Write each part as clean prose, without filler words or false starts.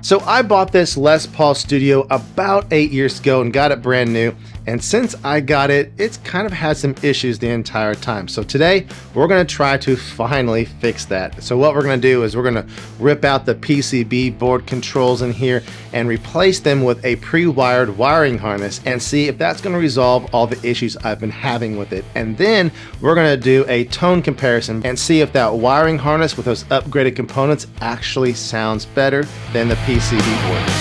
So I bought this Les Paul Studio about 8 years ago and got it brand new. And since I got it, it's kind of had some issues the entire time. So today we're gonna try to finally fix that. So what we're gonna do is we're gonna rip out the PCB board controls in here and replace them with a pre-wired wiring harness and see if that's gonna resolve all the issues I've been having with it. And then we're gonna do a tone comparison and see if that wiring harness with those upgraded components actually sounds better than the PCB board.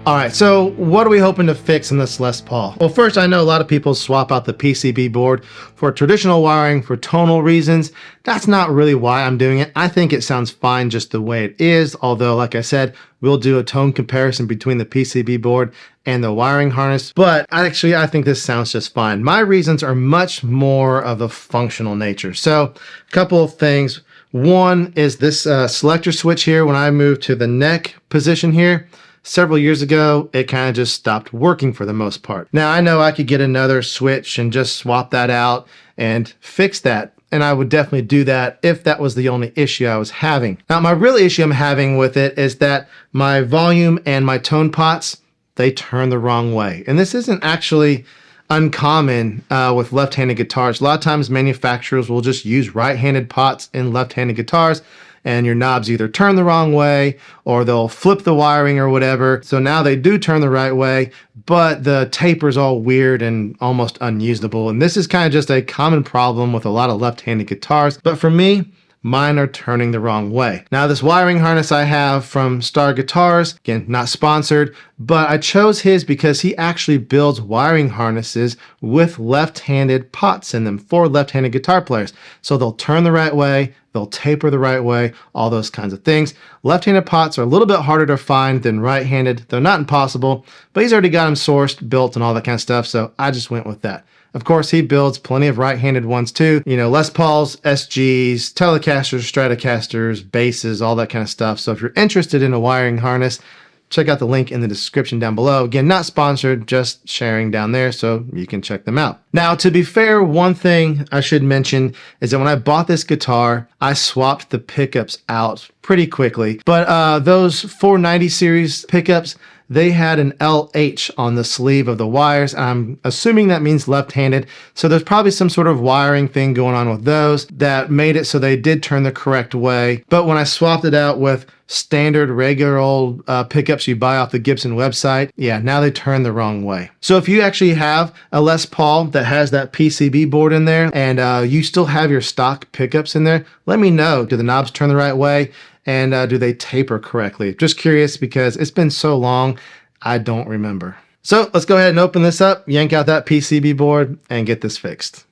All right, so what are we hoping to fix in this Les Paul? Well, first, I know a lot of people swap out the PCB board for traditional wiring for tonal reasons. That's not really why I'm doing it. I think it sounds fine just the way it is, although, like I said, we'll do a tone comparison between the PCB board and the wiring harness, but I think this sounds just fine. My reasons are much more of a functional nature. So, a couple of things. One is this selector switch here. When I moved to the neck position here, several years ago, it kind of just stopped working for the most part. Now, I know I could get another switch and just swap that out and fix that. And I would definitely do that if that was the only issue I was having. Now, my real issue I'm having with it is that my volume and my tone pots, they turn the wrong way. And this isn't actually uncommon with left-handed guitars. A lot of times manufacturers will just use right-handed pots in left-handed guitars, and your knobs either turn the wrong way or they'll flip the wiring or whatever. So now they do turn the right way, but the taper's all weird and almost unusable. And this is kind of just a common problem with a lot of left-handed guitars. But for me, mine are turning the wrong way. Now, this wiring harness I have from Starr Guitars, again, not sponsored, but I chose his because he actually builds wiring harnesses with left-handed pots in them for left-handed guitar players. So they'll turn the right way, they'll taper the right way, all those kinds of things. Left-handed pots are a little bit harder to find than right-handed. They're not impossible, but he's already got them sourced, built, and all that kind of stuff, so I just went with that. Of course, he builds plenty of right-handed ones too. You know, Les Pauls, SGs, Telecasters, Stratocasters, basses, all that kind of stuff. So if you're interested in a wiring harness, check out the link in the description down below. Again, not sponsored, just sharing down there so you can check them out. Now, to be fair, one thing I should mention is that when I bought this guitar, I swapped the pickups out pretty quickly. But those 490 series pickups, they had an LH on the sleeve of the wires. I'm assuming that means left-handed. So there's probably some sort of wiring thing going on with those that made it so they did turn the correct way. But when I swapped it out with standard regular old pickups you buy off the Gibson website, yeah, now they turn the wrong way. So if you actually have a Les Paul that has that PCB board in there and you still have your stock pickups in there, let me know. Do the knobs turn the right way? And do they taper correctly? Just curious because it's been so long, I don't remember. So let's go ahead and open this up, yank out that PCB board, and get this fixed.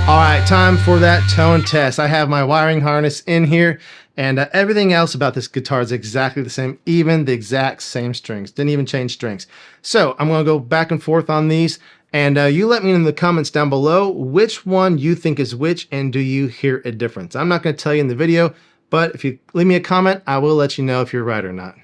All right, time for that tone test. I have my wiring harness in here And everything else about this guitar is exactly the same, even the exact same strings. Didn't even change strings. So I'm going to go back and forth on these. And you let me know in the comments down below which one you think is which, and do you hear a difference? I'm not going to tell you in the video, but if you leave me a comment, I will let you know if you're right or not.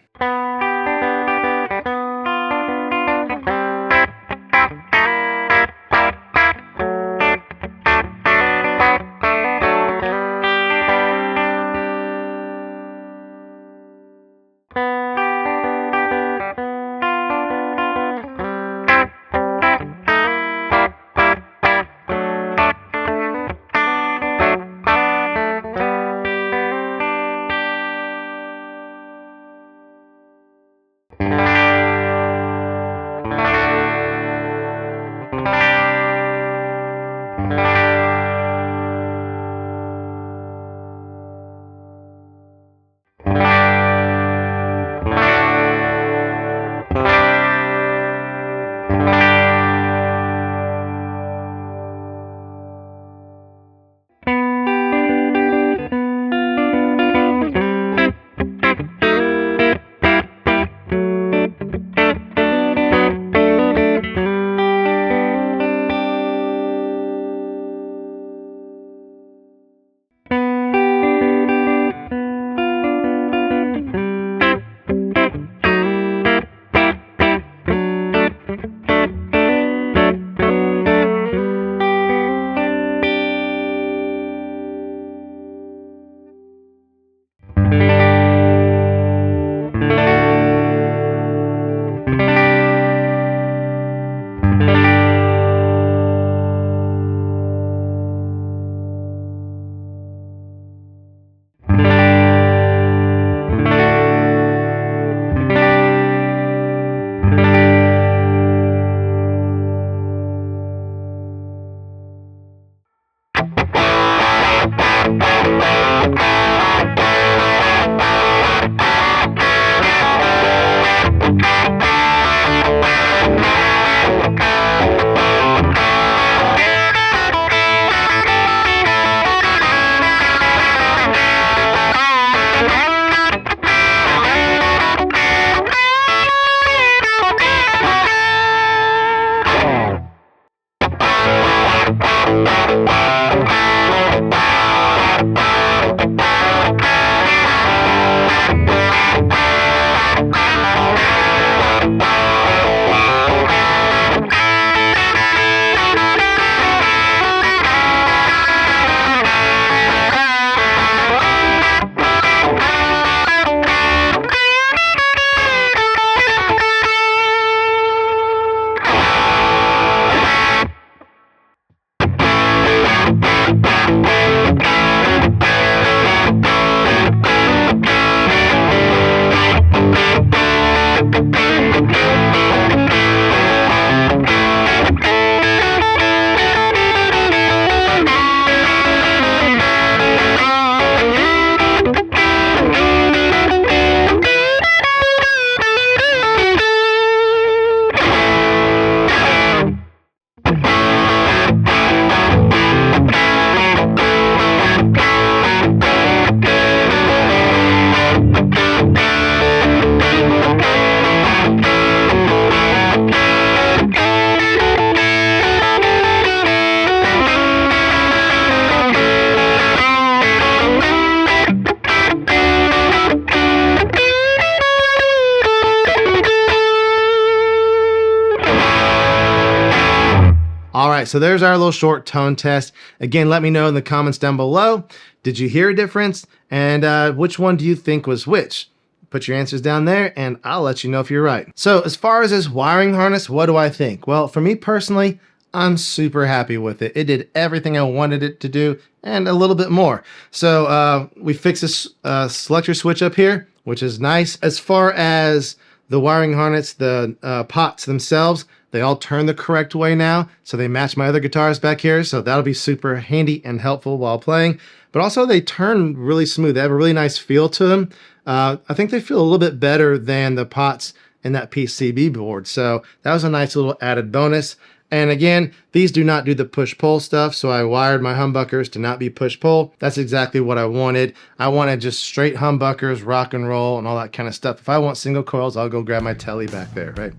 All right, so there's our little short tone test. Again, let me know in the comments down below. Did you hear a difference? And which one do you think was which? Put your answers down there and I'll let you know if you're right. So as far as this wiring harness, what do I think? Well, for me personally, I'm super happy with it. It did everything I wanted it to do and a little bit more. So we fixed this selector switch up here, which is nice. As far as the wiring harness, the pots themselves, they all turn the correct way now, so they match my other guitars back here, so that'll be super handy and helpful while playing. But also they turn really smooth. They have a really nice feel to them. I think they feel a little bit better than the pots in that PCB board, so that was a nice little added bonus. And again, these do not do the push-pull stuff, so I wired my humbuckers to not be push-pull. That's exactly what I wanted. I wanted just straight humbuckers, rock and roll, and all that kind of stuff. If I want single coils, I'll go grab my Tele back there, right?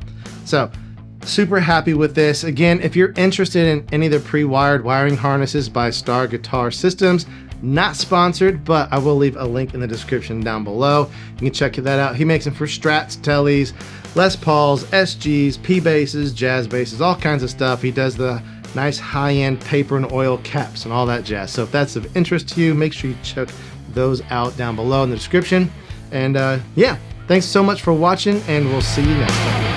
So, super happy with this. Again, if you're interested in any of the pre-wired wiring harnesses by Starr Guitar Systems, not sponsored, but I will leave a link in the description down below. You can check that out. He makes them for Strats, Teles, Les Pauls, SGs, P basses, jazz basses, all kinds of stuff. He does the nice high-end paper and oil caps and all that jazz. So if that's of interest to you, make sure you check those out down below in the description. And yeah, thanks so much for watching, and we'll see you next time.